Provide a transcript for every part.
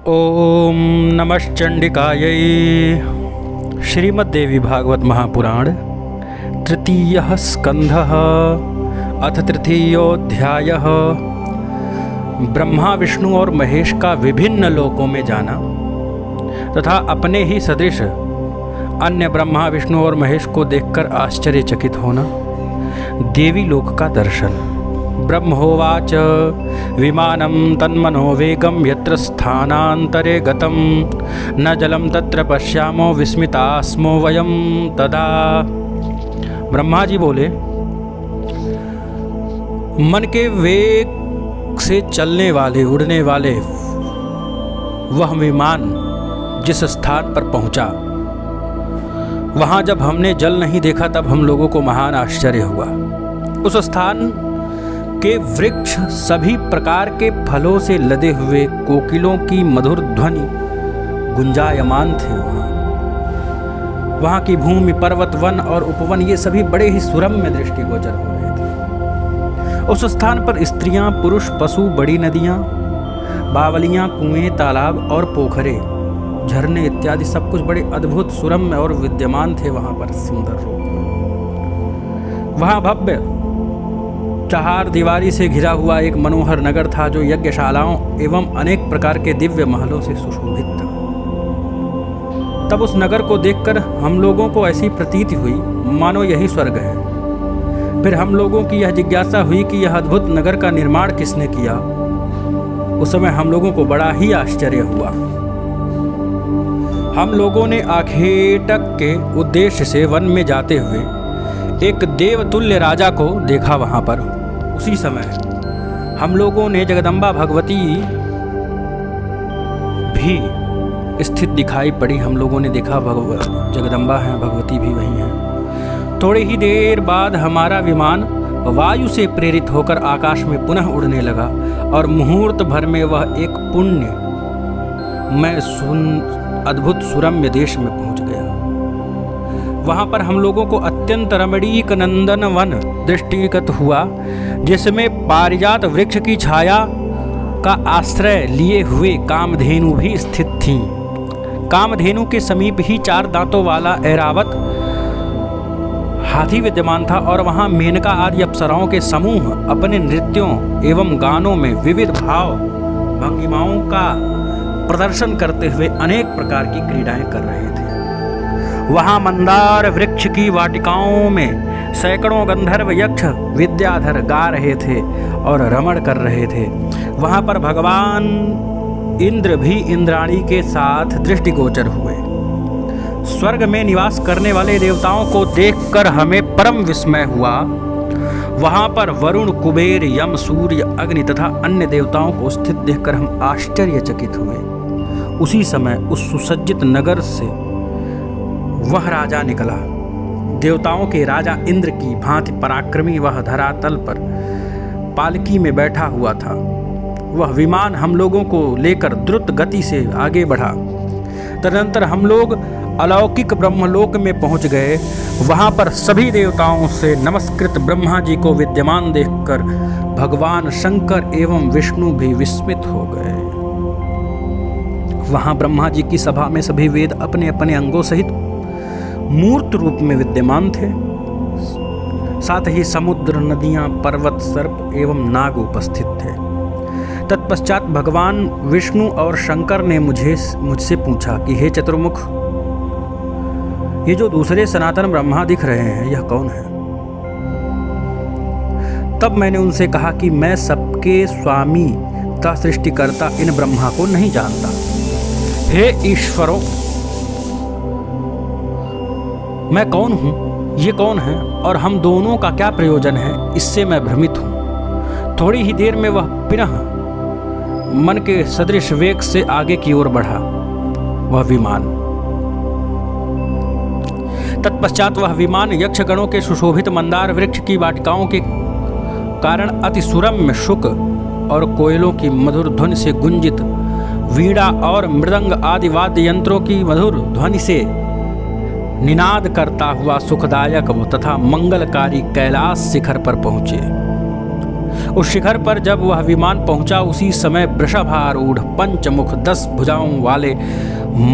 ओम नमश्चंडिकायै। श्रीमद्देवी भागवत महापुराण तृतीयः स्कंधः अथ तृतीयोऽध्यायः। ब्रह्मा विष्णु और महेश का विभिन्न लोकों में जाना तथा अपने ही सदृश अन्य ब्रह्मा विष्णु और महेश को देखकर आश्चर्यचकित होना। देवी लोक का दर्शन। ब्रह्मोवाच विमानं तन्मनोवेगं यत्र स्थानान्तरे गतं न जलं तत्र पश्यामो विस्मितास्मो वयं तदा। ब्रह्मा जी बोले, मन के वेग से चलने वाले उड़ने वाले वह विमान जिस स्थान पर पहुंचा, वहां जब हमने जल नहीं देखा तब हम लोगों को महान आश्चर्य हुआ। उस स्थान के वृक्ष सभी प्रकार के फलों से लदे हुए कोकिलों की मधुर ध्वनि गुंजायमान थे। वहाँ की भूमि, पर्वत, वन और उपवन ये सभी बड़े ही सुरम्य दृष्टिगोचर हो रहे थे। उस स्थान पर स्त्रियां, पुरुष, पशु, बड़ी नदियां, बावलियां, कुएं, तालाब और पोखरे, झरने इत्यादि सब कुछ बड़े अद्भुत, सुरम्य और विद्यमान थे। वहाँ पर सुंदर रूप में वहाँ भव्य चार दीवारी से घिरा हुआ एक मनोहर नगर था, जो यज्ञशालाओं एवं अनेक प्रकार के दिव्य महलों से सुशोभित था। तब उस नगर को देखकर हम लोगों को ऐसी प्रतीति हुई मानो यही स्वर्ग है। फिर हम लोगों की यह जिज्ञासा हुई कि यह अद्भुत नगर का निर्माण किसने किया। उस समय हम लोगों को बड़ा ही आश्चर्य हुआ। हम लोगों ने आखेटक के उद्देश्य से वन में जाते हुए एक देवतुल्य राजा को देखा। वहाँ पर उसी समय हम लोगों ने जगदम्बा भगवती भी स्थित दिखाई पड़ी। हम लोगों ने देखा जगदम्बा है, भगवती भी वही हैं। थोड़ी ही देर बाद हमारा विमान वायु से प्रेरित होकर आकाश में पुनः उड़ने लगा और मुहूर्त भर में वह एक पुण्य में अद्भुत सुरम्य देश में पहुंच गया। वहाँ पर हम लोगों को अत्यंत रमणीक नंदन वन दृष्टिगत हुआ, जिसमें पारिजात वृक्ष की छाया का आश्रय लिए हुए कामधेनु भी स्थित थीं। कामधेनु के समीप ही 4 दांतों वाला ऐरावत हाथी विद्यमान था और वहाँ मेनका आदि अप्सराओं के समूह अपने नृत्यों एवं गानों में विविध भाव भंगिमाओं का प्रदर्शन करते हुए अनेक प्रकार की क्रीड़ाएं कर रहे थे। वहाँ मंदार वृक्ष की वाटिकाओं में सैकड़ों गंधर्व यक्ष विद्याधर गा रहे थे और रमण कर रहे थे। वहाँ पर भगवान इंद्र भी इंद्राणी के साथ दृष्टिगोचर हुए। स्वर्ग में निवास करने वाले देवताओं को देखकर हमें परम विस्मय हुआ। वहाँ पर वरुण, कुबेर, यम, सूर्य, अग्नि तथा अन्य देवताओं को स्थित देखकर हम आश्चर्यचकित हुए। उसी समय उस सुसज्जित नगर से वह राजा निकला। देवताओं के राजा इंद्र की भांति पराक्रमी वह धरातल पर पालकी में बैठा हुआ था। वह विमान हम लोगों को लेकर द्रुत गति से आगे बढ़ा। तदनंतर हम लोग अलौकिक ब्रह्मलोक में पहुंच गए। वहां पर सभी देवताओं से नमस्कृत ब्रह्मा जी को विद्यमान देखकर भगवान शंकर एवं विष्णु भी विस्मित हो गए। वहां ब्रह्मा जी की सभा में सभी वेद अपने अपने अंगों सहित मूर्त रूप में विद्यमान थे। साथ ही समुद्र, नदियां, पर्वत, सर्प एवं नाग उपस्थित थे। तत्पश्चात भगवान विष्णु और शंकर ने मुझसे पूछा कि हे चतुर्मुख, ये जो दूसरे सनातन ब्रह्मा दिख रहे हैं, यह कौन है? तब मैंने उनसे कहा कि मैं सबके स्वामी तथा सृष्टिकर्ता इन ब्रह्मा को नहीं जानता। हे ईश्वरों, मैं कौन हूँ, ये कौन है और हम दोनों का क्या प्रयोजन है, इससे मैं भ्रमित हूँ। थोड़ी ही देर में वह पुनः मन के सदृश वेग से आगे की ओर बढ़ा वह विमान। तत्पश्चात वह विमान यक्षगणों के सुशोभित मंदार वृक्ष की वाटिकाओं के कारण अति सुरम्य शुक और कोयलों की मधुर ध्वनि से गुंजित, वीणा और मृदंग आदि वाद्य यंत्रों की मधुर ध्वनि से निनाद करता हुआ सुखदायक तथा मंगलकारी कैलाश शिखर पर पहुँचे। उस शिखर पर जब वह विमान पहुंचा, उसी समय वृषभारूढ़ 5 मुख 10 भुजाओं वाले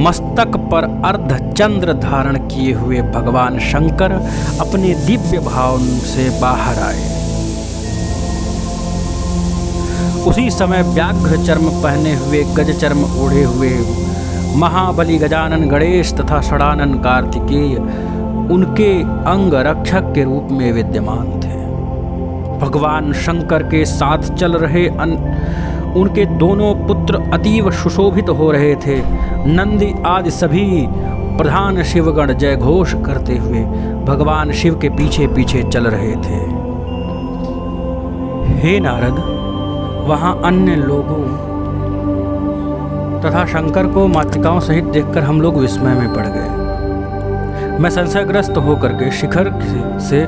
मस्तक पर अर्धचंद्र धारण किए हुए भगवान शंकर अपने दिव्य भाव से बाहर आए। उसी समय व्याघ्र चर्म पहने हुए, गज चर्म ओढ़े हुए महाबली गजानन गणेश तथा षडानन कार्तिकेय उनके अंग रक्षक के रूप में विद्यमान थे। भगवान शंकर के साथ चल रहे उनके दोनों पुत्र अतीव सुशोभित हो रहे थे। नंदी आदि सभी प्रधान शिवगण जय घोष करते हुए भगवान शिव के पीछे पीछे चल रहे थे। हे नारद, वहाँ अन्य लोगों तथा शंकर को मातृकाओं सहित देखकर हम लोग विस्मय में पड़ गए। मैं संशयग्रस्त होकर के शिखर से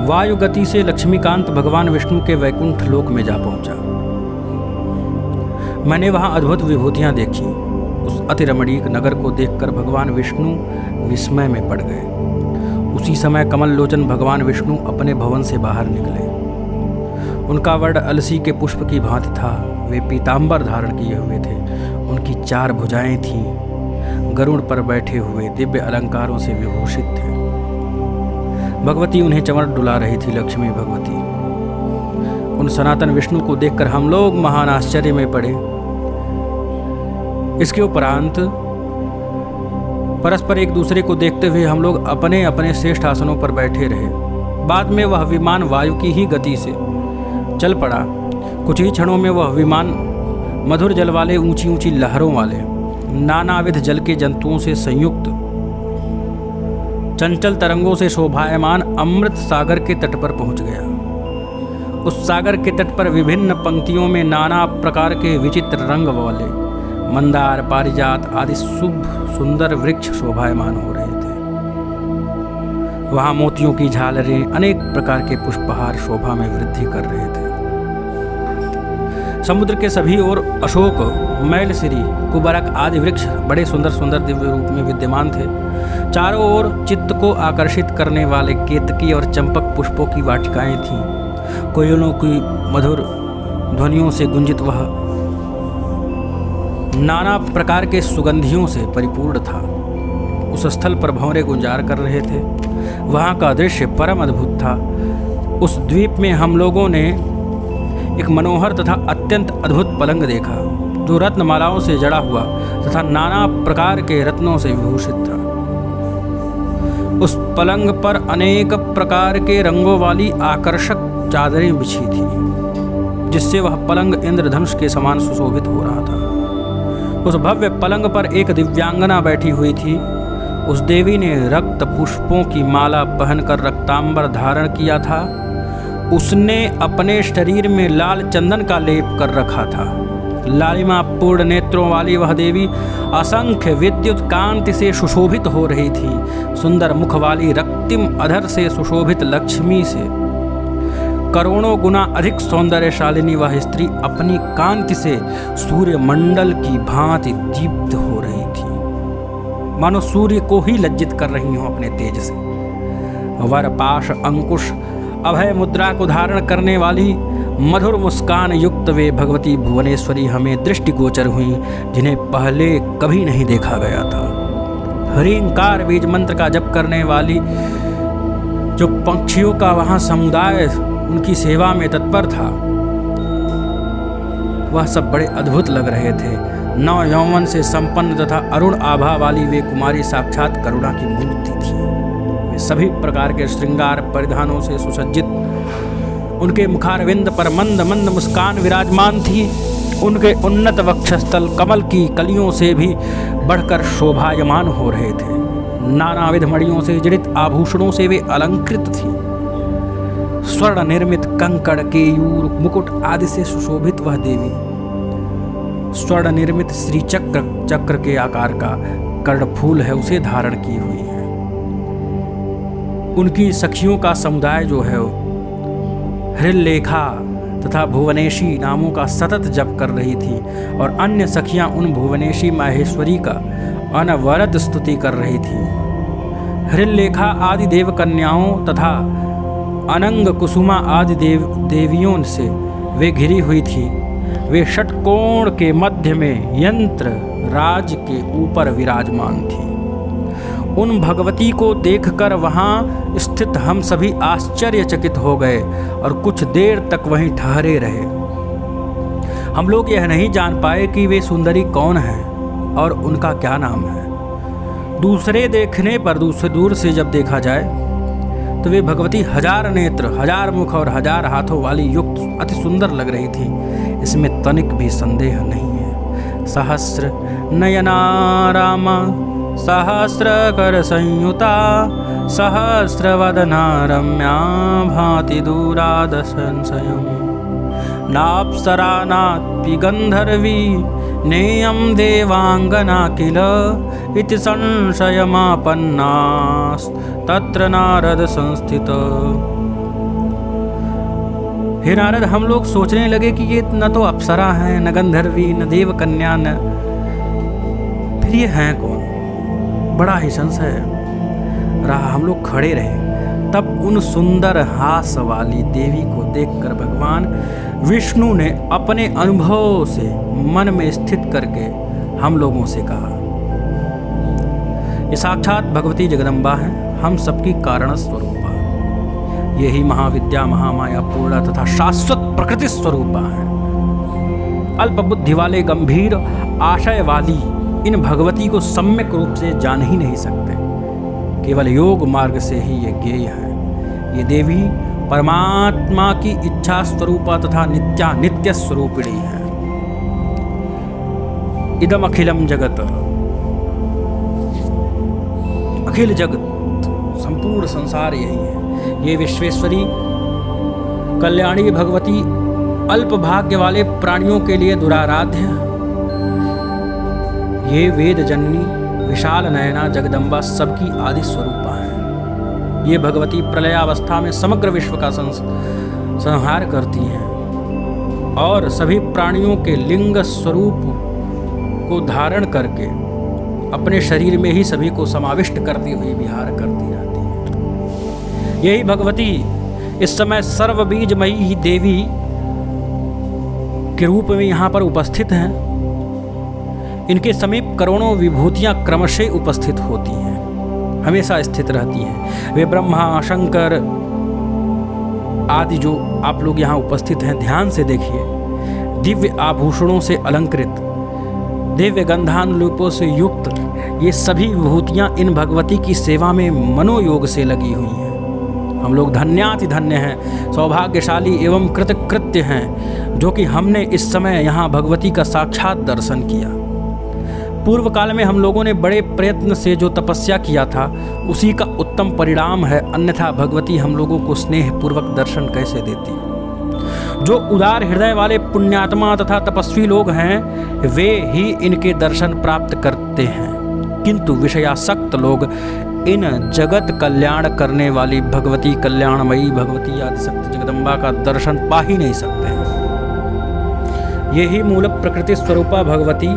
वायु गति से लक्ष्मीकांत भगवान विष्णु के वैकुंठ लोक में जा पहुंचा। मैंने वहां अद्भुत विभूतियां देखी। उस अति रमणीक नगर को देखकर भगवान विष्णु विस्मय में पड़ गए। उसी समय कमल लोचन भगवान विष्णु अपने भवन से बाहर निकले। उनका वर्ण अलसी के पुष्प की भांति था। वे पीतांबर धारण किए हुए थे। उनकी 4 भुजाएं थीं। गरुड़ पर बैठे हुए दिव्य अलंकारों से विभूषित थे। भगवती उन्हें चंवर डुला रही थी। लक्ष्मी भगवती। उन सनातन विष्णु को देखकर हम लोग महान आश्चर्य में पड़े। इसके उपरांत परस्पर एक दूसरे को देखते हुए हम लोग अपने अपने श्रेष्ठ आसनों पर बैठे रहे। बाद में वह विमान वायु की ही गति से चल पड़ा। कुछ ही क्षणों में वह विमान मधुर जल वाले, ऊंची ऊंची लहरों वाले, नानाविध जल के जंतुओं से संयुक्त, चंचल तरंगों से शोभायमान अमृत सागर के तट पर पहुंच गया। उस सागर के तट पर विभिन्न पंक्तियों में नाना प्रकार के विचित्र रंग वाले मंदार, पारिजात आदि शुभ सुंदर वृक्ष शोभायमान हो रहे थे। वहां मोतियों की झालरें, अनेक प्रकार के पुष्पहार शोभा में वृद्धि कर रहे थे। समुद्र के सभी ओर अशोक, मैलसिरी, कुबरक आदि वृक्ष बड़े सुंदर सुंदर दिव्य रूप में विद्यमान थे। चारों ओर चित्त को आकर्षित करने वाले केतकी और चंपक पुष्पों की वाटिकाएं थीं। कोयलों की मधुर ध्वनियों से गुंजित वह नाना प्रकार के सुगंधियों से परिपूर्ण था। उस स्थल पर भंवरे गुंजार कर रहे थे। वहाँ का दृश्य परम अद्भुत था। उस द्वीप में हम लोगों ने एक मनोहर तथा अत्यंत अद्भुत पलंग देखा, जो रत्नमालाओं से जड़ा हुआ तथा नाना प्रकार के रत्नों से विभूषित था। उस पलंग पर अनेक प्रकार के रंगों वाली आकर्षक चादरें बिछी थी, जिससे वह पलंग इंद्रधनुष के समान सुशोभित हो रहा था। उस भव्य पलंग पर एक दिव्यांगना बैठी हुई थी। उस देवी ने रक्त पुष्पों की माला पहनकर रक्तांबर धारण किया था। उसने अपने शरीर में लाल चंदन का लेप कर रखा था। लालिमा पूर्ण नेत्रों वाली वह देवी असंख्य विद्युत कांति से सुशोभित हो रही थी। सुंदर मुख वाली रक्तिम अधर से सुशोभित लक्ष्मी से करोड़ों गुना अधिक सौंदर्यशालिनी वह स्त्री अपनी कांति से सूर्य मंडल की भांति दीप्त हो रही थी, मानो सूर्य को ही लज्जित कर रही हो अपने तेज से। वर, पाश, अंकुश, अभय मुद्रा को धारण करने वाली मधुर मुस्कान युक्त वे भगवती भुवनेश्वरी हमें दृष्टिगोचर हुई, जिन्हें पहले कभी नहीं देखा गया था। हरिंकार बीज मंत्र का जप करने वाली जो पक्षियों का वहाँ समुदाय उनकी सेवा में तत्पर था, वह सब बड़े अद्भुत लग रहे थे। नव यौवन से संपन्न तथा अरुण आभा वाली वे कुमारी साक्षात करुणा की मूर्ति थी। वे सभी प्रकार के श्रृंगार परिधानों से सुसज्जित, उनके मुखारविंद पर मंद मंद मुस्कान विराजमान थी। उनके उन्नत वक्षस्थल कमल की कलियों से भी बढ़कर शोभायमान हो रहे थे। नानाविध मणियों से जड़ित आभूषणों से वे अलंकृत थी। स्वर्ण निर्मित कंकड़, केयूर, मुकुट आदि से सुशोभित वह देवी स्वर्ण निर्मित श्री चक्र के आकार का कर्णफूल है, उसे धारण की हुई है। उनकी सखियों का समुदाय जो है हृल्लेखा तथा भुवनेशी नामों का सतत जप कर रही थी, और अन्य सखियां उन भुवनेशी माहेश्वरी का अनवरत स्तुति कर रही थी। हृल्लेखा आदि देव कन्याओं तथा अनंग कुसुमा आदि देवियों से वे घिरी हुई थी। वे षटकोण के मध्य में यंत्र राज के ऊपर विराजमान थी। उन भगवती को देखकर वहां स्थित हम सभी आश्चर्यचकित हो गए और कुछ देर तक वहीं ठहरे रहे। हम लोग यह नहीं जान पाए कि वे सुंदरी कौन है और उनका क्या नाम है। दूसरे देखने पर दूर से जब देखा जाए तो वे भगवती 1000 नेत्र, 1000 मुख और 1000 हाथों वाली युक्त अति सुंदर लग रही थी। इसमें तनिक भी संदेह नहीं है। सहस्र नयना रामा, सहस्र कर संयुता, सहस्रवदना रम्या, भाति दूराद संशयम्। नाप्सरा नापि गंधर्वी, नेयं देवांगना किल, इति संशयमापन्नास्तत्र नारद संस्थित। हे नारद, हम लोग सोचने लगे कि ये न तो अप्सरा हैं, न गंधर्वी, न देवकन्या, न फिर ये हैं कौन। बड़ा ही संशय रहा। हम लोग खड़े रहे। तब उन सुंदर हास वाली देवी को देखकर भगवान विष्णु ने अपने अनुभव से मन में स्थित करके हम लोगों से कहा, ये साक्षात भगवती जगदम्बा है, हम सबकी कारण स्वरूपा। यही महाविद्या, महामाया, पूर्ण तथा शाश्वत प्रकृति स्वरूपा है। अल्प बुद्धि वाले, गंभीर आशय वाली इन भगवती को सम्यक रूप से जान ही नहीं सकते। केवल योग मार्ग से ही ये ज्ञेय है। ये देवी परमात्मा की इच्छा स्वरूपा तथा नित्य स्वरूपिणी है। इदम अखिलम जगत, अखिल जगत, संपूर्ण संसार यही है। ये विश्वेश्वरी कल्याणी भगवती अल्प भाग्य वाले प्राणियों के लिए दुराराध्य। ये वेद जननी विशाल नयना जगदम्बा सबकी आदि स्वरूपा है। ये भगवती प्रलयावस्था में समग्र विश्व का संहार करती हैं और सभी प्राणियों के लिंग स्वरूप को धारण करके अपने शरीर में ही सभी को समाविष्ट करती हुई विहार करती रहती है। यही भगवती इस समय सर्वबीजमयी ही देवी के रूप में यहाँ पर उपस्थित हैं। इनके समीप करोड़ों विभूतियाँ क्रमशः उपस्थित होती हैं, हमेशा स्थित रहती हैं। वे ब्रह्मा, शंकर आदि जो आप लोग यहाँ उपस्थित हैं, ध्यान से देखिए। दिव्य आभूषणों से अलंकृत, दिव्य गंधानुलेपों से युक्त ये सभी विभूतियाँ इन भगवती की सेवा में मनोयोग से लगी हुई हैं। हम लोग धन्याति धन्य हैं, सौभाग्यशाली एवं कृतकृत्य हैं जो कि हमने इस समय यहाँ भगवती का साक्षात दर्शन किया। पूर्व काल में हम लोगों ने बड़े प्रयत्न से जो तपस्या किया था उसी का उत्तम परिणाम है, अन्यथा भगवती हम लोगों को स्नेह पूर्वक दर्शन कैसे देती। जो उदार हृदय वाले पुण्यात्मा तथा तपस्वी लोग हैं वे ही इनके दर्शन प्राप्त करते हैं, किंतु विषयासक्त लोग इन जगत कल्याण करने वाली भगवती, कल्याणमयी भगवती आदिशक्ति जगदम्बा का दर्शन पा ही नहीं सकते हैं। यही मूल प्रकृति स्वरूपा भगवती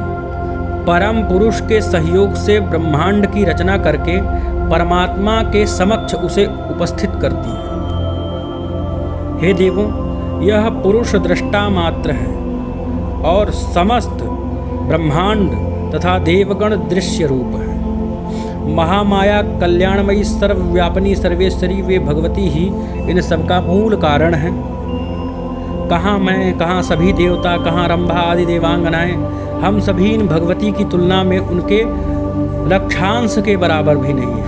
परम पुरुष के सहयोग से ब्रह्मांड की रचना करके परमात्मा के समक्ष उसे उपस्थित करती है। हे देवों, यह पुरुष दृष्टा मात्र है और समस्त ब्रह्मांड तथा देवगण दृश्य रूप है। महामाया कल्याणमयी सर्वव्यापिनी सर्वेश्वरी वे भगवती ही इन सबका मूल कारण है। कहाँ मैं, कहाँ सभी देवता, कहाँ रंभा आदि देवांगनाएं, हम सभी इन भगवती की तुलना में उनके लक्षांश के बराबर भी नहीं है।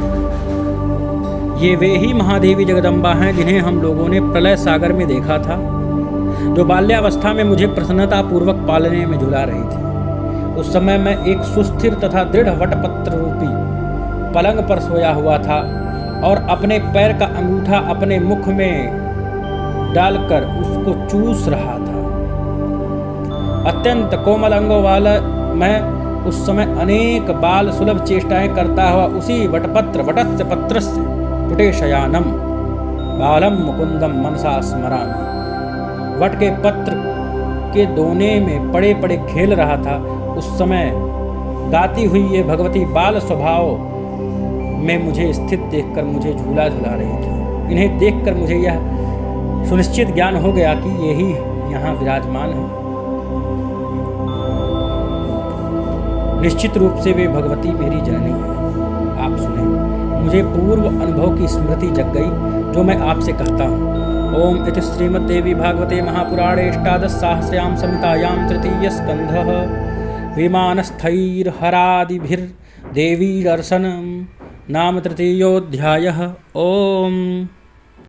ये वे ही महादेवी जगदम्बा हैं जिन्हें हम लोगों ने प्रलय सागर में देखा था, जो बाल्यावस्था में मुझे प्रसन्नतापूर्वक पालने में झुला रही थी। उस समय मैं एक सुस्थिर तथा दृढ़ वटपत्र रूपी पलंग पर सोया हुआ था और अपने पैर का अंगूठा अपने मुख में डालकर उसको चूस रहा था। अत्यंत कोमल अंगों वाला मैं उस समय अनेक बाल सुलभ चेष्टाएं करता हुआ उसी वटस्य पत्रस्य पुटे शयानम बालम मुकुंदम मनसा स्मरामि, वट के पत्र के दोने में पड़े पड़े खेल रहा था। उस समय गाती हुई ये भगवती बाल स्वभाव में मुझे स्थित देखकर मुझे झूला झुला रही थी। इन्हें देखकर मुझे यह सुनिश्चित ज्ञान हो गया कि यही यहाँ विराजमान है। निश्चित रूप से वे भगवती मेरी जननी है। आप सुने, मुझे पूर्व अनुभव की स्मृति जग गई जो मैं आपसे कहता हूँ। ओम इति श्रीमद्देवी भागवते महापुराणे अष्टादशसहस्रयां संहितायां तृतीय स्कंधः विमानस्थैर्हरादिभिर्देवी दर्शनम् नाम तृतीयोऽध्यायः। ओम।